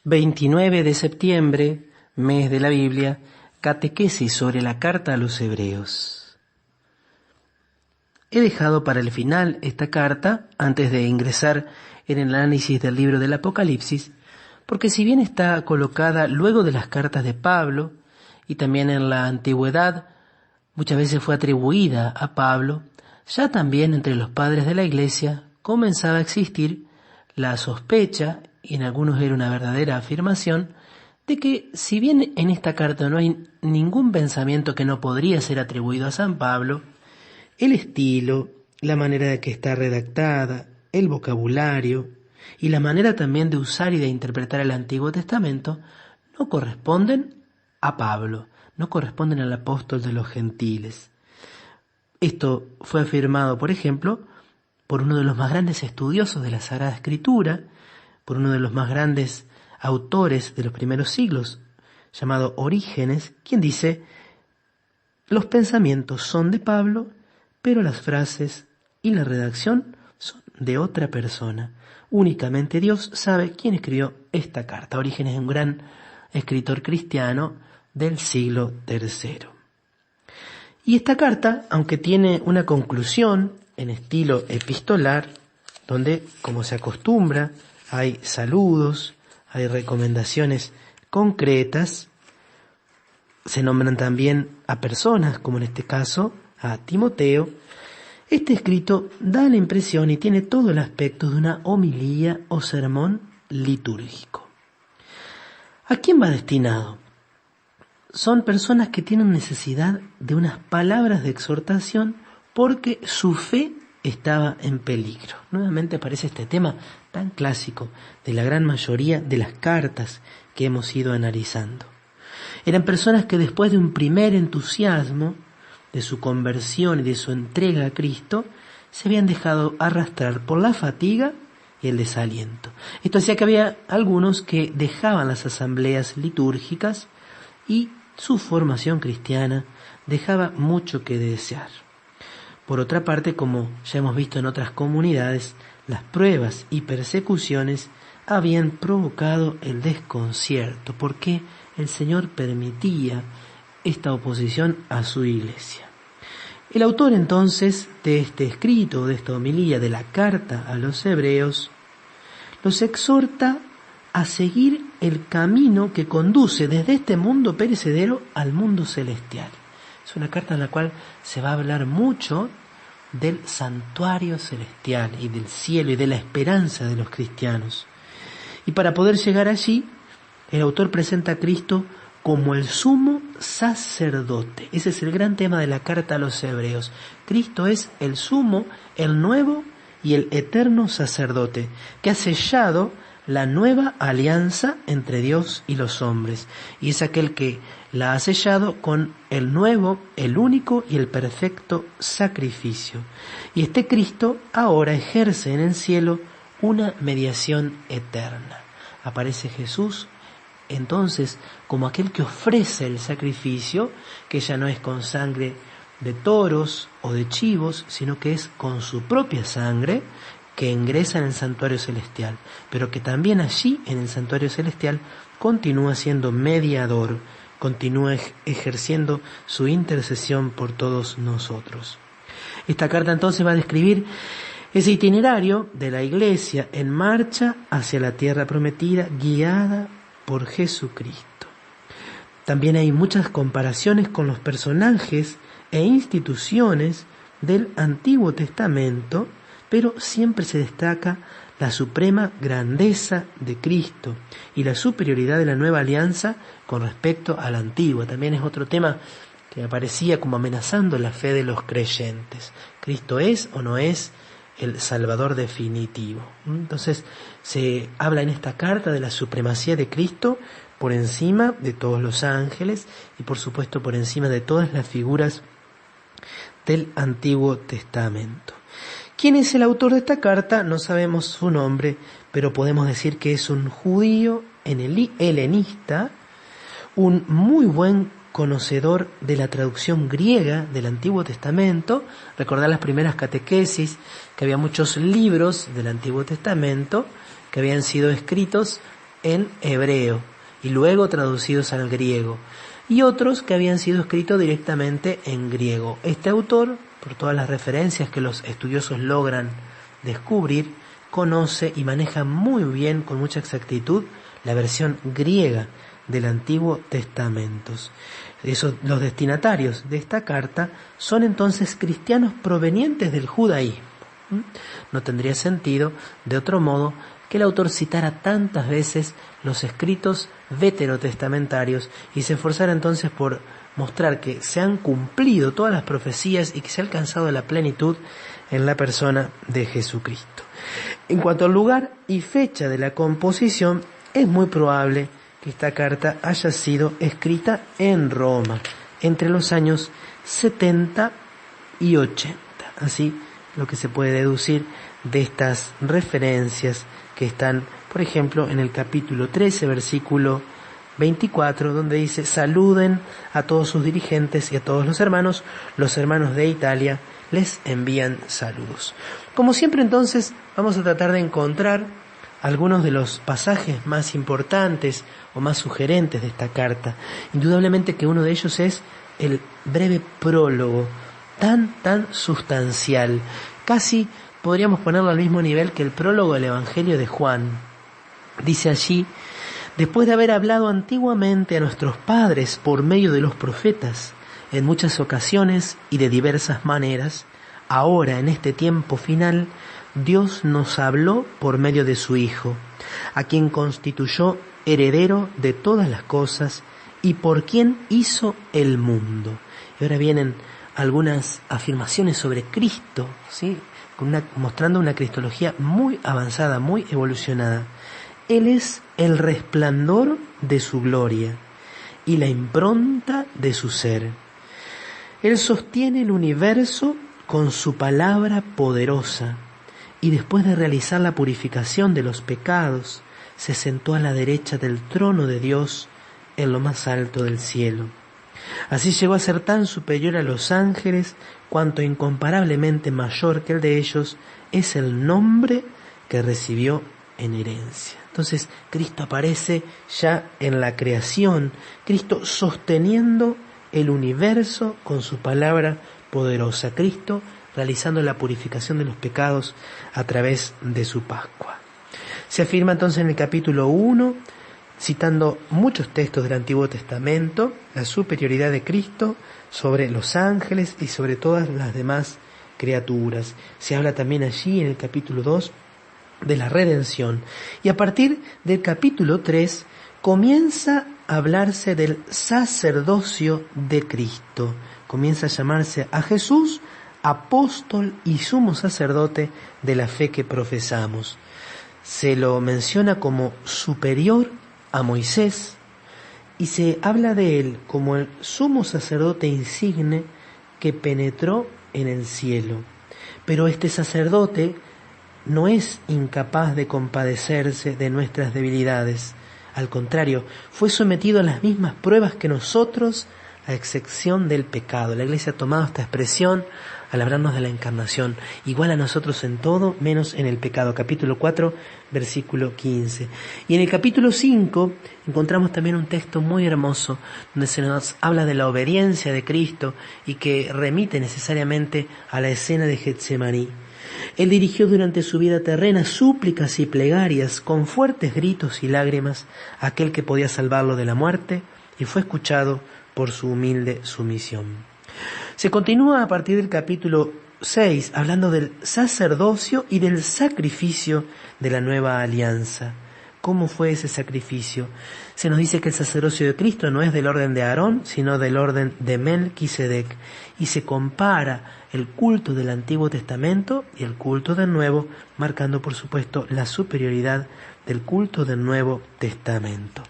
29 de septiembre, mes de la Biblia, catequesis sobre la carta a los Hebreos. He dejado para el final esta carta antes de ingresar en el análisis del libro del Apocalipsis, porque si bien está colocada luego de las cartas de Pablo y también en la antigüedad muchas veces fue atribuida a Pablo, ya también entre los padres de la Iglesia comenzaba a existir la sospecha, y en algunos era una verdadera afirmación, de que si bien en esta carta no hay ningún pensamiento que no podría ser atribuido a San Pablo, el estilo, la manera de que está redactada, el vocabulario y la manera también de usar y de interpretar el Antiguo Testamento no corresponden a Pablo, no corresponden al apóstol de los gentiles. Esto fue afirmado, por ejemplo, por uno de los más grandes estudiosos de la Sagrada Escritura, por uno de los más grandes autores de los primeros siglos, llamado Orígenes, quien dice: los pensamientos son de Pablo, pero las frases y la redacción son de otra persona. Únicamente Dios sabe quién escribió esta carta. Orígenes es un gran escritor cristiano del siglo III. Y esta carta, aunque tiene una conclusión en estilo epistolar, donde, como se acostumbra, hay saludos, hay recomendaciones concretas, se nombran también a personas, como en este caso a Timoteo. Este escrito da la impresión y tiene todo el aspecto de una homilía o sermón litúrgico. ¿A quién va destinado? Son personas que tienen necesidad de unas palabras de exhortación porque su fe estaba en peligro. Nuevamente aparece este tema tan clásico de la gran mayoría de las cartas que hemos ido analizando. Eran personas que después de un primer entusiasmo, de su conversión y de su entrega a Cristo, se habían dejado arrastrar por la fatiga y el desaliento. Esto hacía que había algunos que dejaban las asambleas litúrgicas y su formación cristiana dejaba mucho que desear. Por otra parte, como ya hemos visto en otras comunidades, las pruebas y persecuciones habían provocado el desconcierto, porque el Señor permitía esta oposición a su iglesia. El autor entonces de este escrito, de esta homilía de la carta a los Hebreos, los exhorta a seguir el camino que conduce desde este mundo perecedero al mundo celestial. Es una carta en la cual se va a hablar mucho del santuario celestial y del cielo y de la esperanza de los cristianos. Y para poder llegar allí, el autor presenta a Cristo como el sumo sacerdote. Ese es el gran tema de la carta a los Hebreos. Cristo es el sumo, el nuevo y el eterno sacerdote, que ha sellado la nueva alianza entre Dios y los hombres, y es aquel que la ha sellado con el nuevo, el único y el perfecto sacrificio. Y este Cristo ahora ejerce en el cielo una mediación eterna. Aparece Jesús entonces como aquel que ofrece el sacrificio, que ya no es con sangre de toros o de chivos, sino que es con su propia sangre, que ingresa en el santuario celestial, pero que también allí en el santuario celestial continúa siendo mediador, continúa ejerciendo su intercesión por todos nosotros. Esta carta entonces va a describir ese itinerario de la Iglesia en marcha hacia la tierra prometida, guiada por Jesucristo. También hay muchas comparaciones con los personajes e instituciones del Antiguo Testamento, pero siempre se destaca la suprema grandeza de Cristo y la superioridad de la nueva alianza con respecto a la antigua. También es otro tema que aparecía como amenazando la fe de los creyentes. ¿Cristo es o no es el Salvador definitivo? Entonces se habla en esta carta de la supremacía de Cristo por encima de todos los ángeles y por supuesto por encima de todas las figuras del Antiguo Testamento. ¿Quién es el autor de esta carta? No sabemos su nombre, pero podemos decir que es un judío helenista, un muy buen conocedor de la traducción griega del Antiguo Testamento. Recordar las primeras catequesis, que había muchos libros del Antiguo Testamento que habían sido escritos en hebreo y luego traducidos al griego, y otros que habían sido escritos directamente en griego. Este autor, por todas las referencias que los estudiosos logran descubrir, conoce y maneja muy bien, con mucha exactitud, la versión griega del Antiguo Testamento. Los destinatarios de esta carta son entonces cristianos provenientes del judaísmo. No tendría sentido, de otro modo, que el autor citara tantas veces los escritos veterotestamentarios y se esforzara entonces por mostrar que se han cumplido todas las profecías y que se ha alcanzado la plenitud en la persona de Jesucristo. En cuanto al lugar y fecha de la composición, es muy probable que esta carta haya sido escrita en Roma entre los años 70 y 80. Así lo que se puede deducir de estas referencias que están, por ejemplo, en el capítulo 13, versículo 24, donde dice: saluden a todos sus dirigentes y a todos los hermanos de Italia les envían saludos. Como siempre, entonces, vamos a tratar de encontrar algunos de los pasajes más importantes o más sugerentes de esta carta. Indudablemente que uno de ellos es el breve prólogo, tan sustancial, casi podríamos ponerlo al mismo nivel que el prólogo del Evangelio de Juan. Dice allí: después de haber hablado antiguamente a nuestros padres por medio de los profetas, en muchas ocasiones y de diversas maneras, ahora en este tiempo final, Dios nos habló por medio de su Hijo, a quien constituyó heredero de todas las cosas y por quien hizo el mundo. Y ahora vienen algunas afirmaciones sobre Cristo, ¿sí? Mostrando una cristología muy avanzada, muy evolucionada. Él es el resplandor de su gloria y la impronta de su ser. Él sostiene el universo con su palabra poderosa y después de realizar la purificación de los pecados, se sentó a la derecha del trono de Dios en lo más alto del cielo. Así llegó a ser tan superior a los ángeles cuanto incomparablemente mayor que el de ellos es el nombre que recibió en herencia. Entonces Cristo aparece ya en la creación, Cristo sosteniendo el universo con su palabra poderosa, Cristo realizando la purificación de los pecados a través de su Pascua. Se afirma entonces en el capítulo 1, citando muchos textos del Antiguo Testamento, la superioridad de Cristo sobre los ángeles y sobre todas las demás criaturas. Se habla también allí en el capítulo 2 de la redención. Y a partir del capítulo 3 comienza a hablarse del sacerdocio de Cristo. Comienza a llamarse a Jesús apóstol y sumo sacerdote de la fe que profesamos. Se lo menciona como superior a Moisés y se habla de él como el sumo sacerdote insigne que penetró en el cielo. Pero este sacerdote no es incapaz de compadecerse de nuestras debilidades. Al contrario, fue sometido a las mismas pruebas que nosotros, a excepción del pecado. La Iglesia ha tomado esta expresión al hablarnos de la encarnación, igual a nosotros en todo, menos en el pecado. Capítulo 4, versículo 15. Y en el capítulo 5 encontramos también un texto muy hermoso, donde se nos habla de la obediencia de Cristo y que remite necesariamente a la escena de Getsemaní. Él dirigió durante su vida terrena súplicas y plegarias con fuertes gritos y lágrimas a aquel que podía salvarlo de la muerte y fue escuchado por su humilde sumisión. Se continúa a partir del capítulo 6 hablando del sacerdocio y del sacrificio de la nueva alianza. ¿Cómo fue ese sacrificio? Se nos dice que el sacerdocio de Cristo no es del orden de Aarón, sino del orden de Melquisedec, y se compara el culto del Antiguo Testamento y el culto del Nuevo, marcando por supuesto la superioridad del culto del Nuevo Testamento.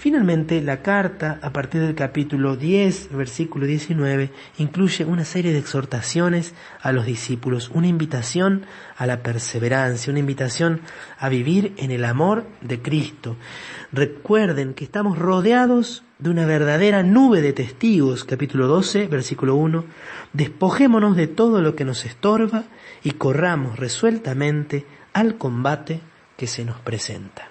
Finalmente, la carta, a partir del capítulo 10, versículo 19, incluye una serie de exhortaciones a los discípulos, una invitación a la perseverancia, una invitación a vivir en el amor de Cristo. Recuerden que estamos rodeados de una verdadera nube de testigos, capítulo 12, versículo 1, despojémonos de todo lo que nos estorba y corramos resueltamente al combate que se nos presenta.